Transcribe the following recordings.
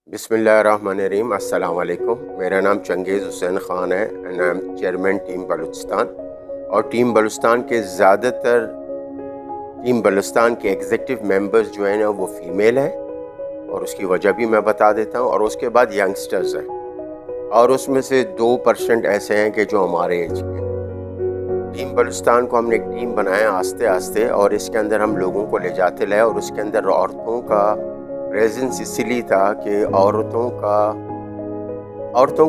बिस्मिल्लाहिर्रहमानिर्रहीम। अस्सलाम वालेकुम। मेरा नाम चंगेज़ हुसैन ख़ान है and I am chairman team Balochistan. और टीम बलूचिस्तान के ज़्यादातर टीम बलूचिस्तान के एग्जीक्यूटिव मेंबर्स जो हैं वो फ़ीमेल हैं, और उसकी वजह भी मैं बता देता हूँ। और उसके बाद यंगस्टर्स हैं, और उसमें से 2% ऐसे हैं कि जो हमारे एज के हैं। टीम बलूचिस्तान को हमने एक टीम बनाया आस्ते आस्ते, और इसके अंदर हम लोगों को ले जाते लाए। और उसके अंदर औरतों का प्रेजेंस इसीलिए था कि औरतों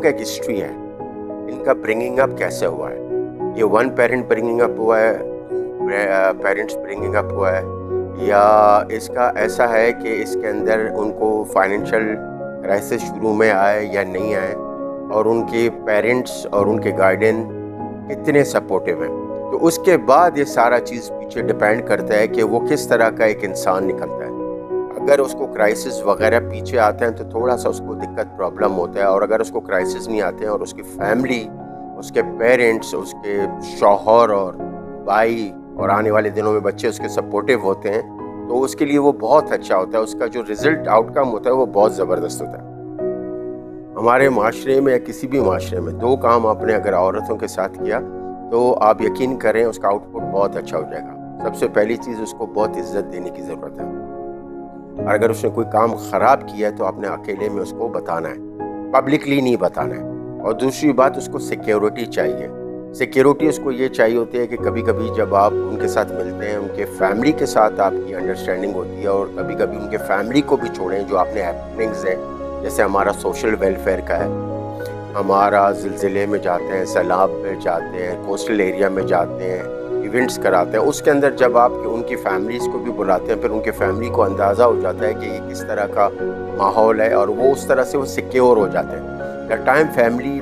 का एक हिस्ट्री है, इनका ब्रिंगिंग अप कैसे हुआ है। ये वन पेरेंट ब्रिंगिंग अप हुआ है, पेरेंट्स ब्रिंगिंग अप हुआ है, या इसका ऐसा है कि इसके अंदर उनको फाइनेंशियल क्राइसिस शुरू में आए या नहीं आए, और उनके पेरेंट्स और उनके गार्डियन कितने सपोर्टिव हैं। तो उसके बाद ये सारा चीज़ पीछे डिपेंड करता है कि वो किस तरह का एक इंसान निकलता है। अगर उसको क्राइसिस वगैरह पीछे आते हैं तो थोड़ा सा उसको दिक्कत प्रॉब्लम होता है, और अगर उसको क्राइसिस नहीं आते हैं और उसकी फैमिली, उसके पेरेंट्स, उसके शौहर और भाई और आने वाले दिनों में बच्चे उसके सपोर्टिव होते हैं, तो उसके लिए वो बहुत अच्छा होता है। उसका जो रिज़ल्ट आउटकम होता है वो बहुत ज़बरदस्त होता है। हमारे माशरे में या किसी भी माशरे में 2 काम आपने अगर औरतों के साथ किया तो आप यकीन करें उसका आउटपुट बहुत अच्छा हो जाएगा। सबसे पहली चीज़, उसको बहुत इज्जत देने की ज़रूरत है, और अगर उसने कोई काम ख़राब किया है तो आपने अकेले में उसको बताना है, पब्लिकली नहीं बताना है। और दूसरी बात, उसको सिक्योरिटी चाहिए। सिक्योरिटी उसको ये चाहिए होती है कि कभी कभी जब आप उनके साथ मिलते हैं, उनके फैमिली के साथ आपकी अंडरस्टैंडिंग होती है, और कभी कभी उनके फैमिली को भी छोड़ें। जो आपने हैपनिंग्स हैं, जैसे हमारा सोशल वेलफेयर का है, हमारा ज़िलज़िले में जाते हैं, सैलाब में जाते हैं, कोस्टल एरिया में जाते हैं, इवेंट्स कराते हैं, उसके अंदर जब आप उनकी फैमिलीज़ को भी बुलाते हैं, फिर उनके फैमिली को अंदाज़ा हो जाता है कि ये किस तरह का माहौल है, और वो उस तरह से वो सिक्योर हो जाते हैं। द टाइम फैमिली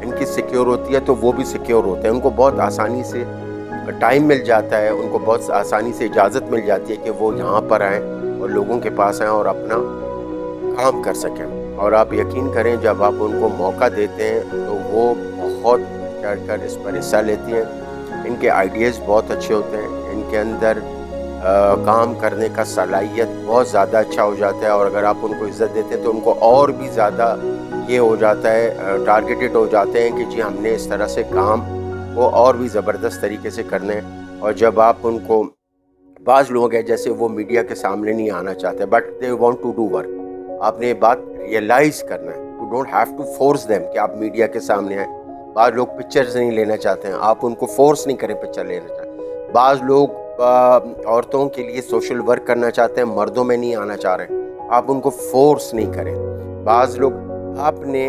इनकी सिक्योर होती है तो वो भी सिक्योर होते हैं। उनको बहुत आसानी से टाइम मिल जाता है, उनको बहुत आसानी से इजाज़त मिल जाती है कि वो यहाँ पर आएँ और लोगों के पास आएँ और अपना काम कर सकें। और आप यकीन करें, जब आप उनको मौका देते हैं तो वो बहुत चढ़-कर इस पर हिस्सा लेती हैं। इनके आइडियाज़ बहुत अच्छे होते हैं, इनके अंदर काम करने का सलाहियत बहुत ज़्यादा अच्छा हो जाता है। और अगर आप उनको इज़्ज़त देते हैं तो उनको और भी ज़्यादा ये हो जाता है, टारगेटेड हो जाते हैं कि जी हमने इस तरह से काम को और भी ज़बरदस्त तरीके से करने हैं। और जब आप उनको, बाज़ लोग हैं जैसे वो मीडिया के सामने नहीं आना चाहते, but they want to do work. आपने ये बात रियलाइज़ करना है। You don't have to force them कि आप मीडिया के सामने आएँ। बाज़ लोग पिक्चर्स नहीं लेना चाहते हैं, आप उनको फोर्स नहीं करें पिक्चर लेना चाहते। बाज़ लोग औरतों के लिए सोशल वर्क करना चाहते हैं, मर्दों में नहीं आना चाह रहे हैं, आप उनको फोर्स नहीं करें। बाज़ लोग, आपने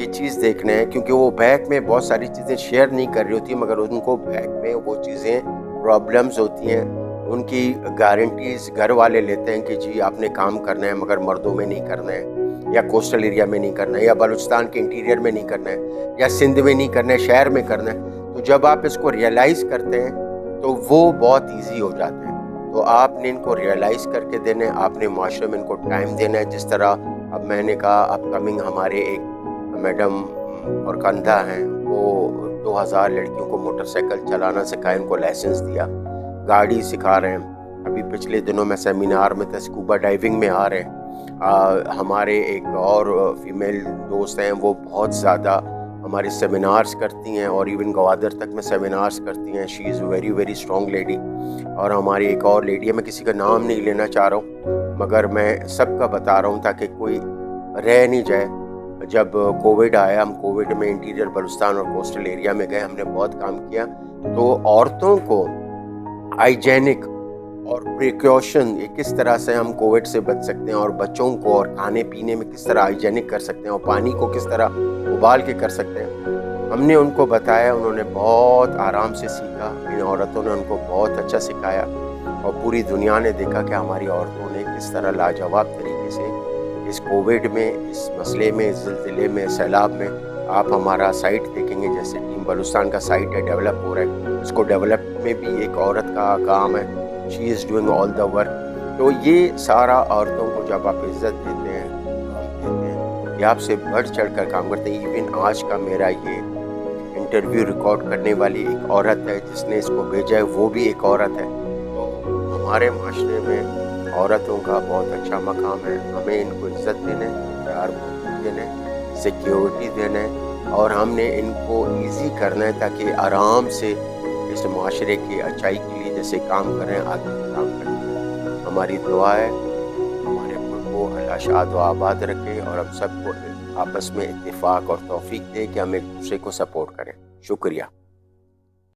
ये चीज़ देखना है, क्योंकि वो बैक में बहुत सारी चीज़ें शेयर नहीं कर रही होती, मगर उनको बैक में वो चीज़ें प्रॉब्लम्स होती हैं। उनकी गारंटीज़ घर वाले लेते हैं कि जी आपने काम करना है, मगर मर्दों में नहीं करना है, या कोस्टल एरिया में नहीं करना है, या बलूचिस्तान के इंटीरियर में नहीं करना है, या सिंध में नहीं करना है, शहर में करना है। तो जब आप इसको रियलाइज़ करते हैं तो वो बहुत ईजी हो जाते हैं। तो आपने इनको रियलाइज़ करके देना है, आपने माशरे में इनको टाइम देना है। जिस तरह अब मैंने कहा, अपकमिंग हमारे एक मैडम और कंधा हैं, वो 2000 लड़कियों को मोटरसाइकिल चलाना सिखाया, उनको लाइसेंस दिया, गाड़ी सिखा रहे हैं। अभी पिछले दिनों में सेमिनार में था, स्कूबा डाइविंग में आ रहे हैं। हमारे एक और फीमेल दोस्त हैं, वो बहुत ज़्यादा हमारे सेमिनार्स करती हैं, और इवन गवादर तक में सेमिनार्स करती हैं। She is very very strong lady. और हमारी एक और लेडी है, मैं किसी का नाम नहीं लेना चाह रहा हूँ, मगर मैं सबका बता रहा हूँ ताकि कोई रह नहीं जाए। जब कोविड आया, हम कोविड में इंटीरियर बलूचिस्तान और कोस्टल एरिया में गए, हमने बहुत काम किया। तो औरतों को हाइजेनिक और प्रिकॉशन, ये किस तरह से हम कोविड से बच सकते हैं, और बच्चों को और खाने पीने में किस तरह हाइजेनिक कर सकते हैं, और पानी को किस तरह उबाल के कर सकते हैं, हमने उनको बताया। उन्होंने बहुत आराम से सीखा, इन औरतों ने उनको बहुत अच्छा सिखाया, और पूरी दुनिया ने देखा कि हमारी औरतों ने किस तरह लाजवाब तरीके से इस कोविड में, इस मसले में, इस ज़िलज़िले में, सैलाब में। आप हमारा साइट देखेंगे, जैसे टीम बलूचिस्तान का साइट है, डेवलप हो रहा है, उसको डेवलप में भी एक औरत का काम है। She is doing all the work. तो ये सारा औरतों को जब आप इज़्ज़त देते हैं, काम देते हैं, ये आपसे बढ़ चढ़ कर काम करते हैं। इवन आज का मेरा ये इंटरव्यू रिकॉर्ड करने वाली एक औरत है, जिसने इसको भेजा है, वो भी एक औरत है। तो हमारे माशरे में औरतों का बहुत अच्छा मकाम है, हमें इनको इज़्ज़त देना है। پیار دینا ہے، سیکیورٹی دینا ہے، اور ہم نے ان کو ایزی کرنا ہے تاکہ آرام سے اس معاشرے کی اچھائی کے لیے جیسے کام کر رہے ہیں آگے بھی کام کرتے ہیں۔ ہماری دعا ہے ہمارے ملک کو اللہ شاد و آباد رکھے اور ہم سب کو آپس میں اتفاق اور توفیق دے کہ ہم ایک دوسرے کو سپورٹ کریں۔ شکریہ۔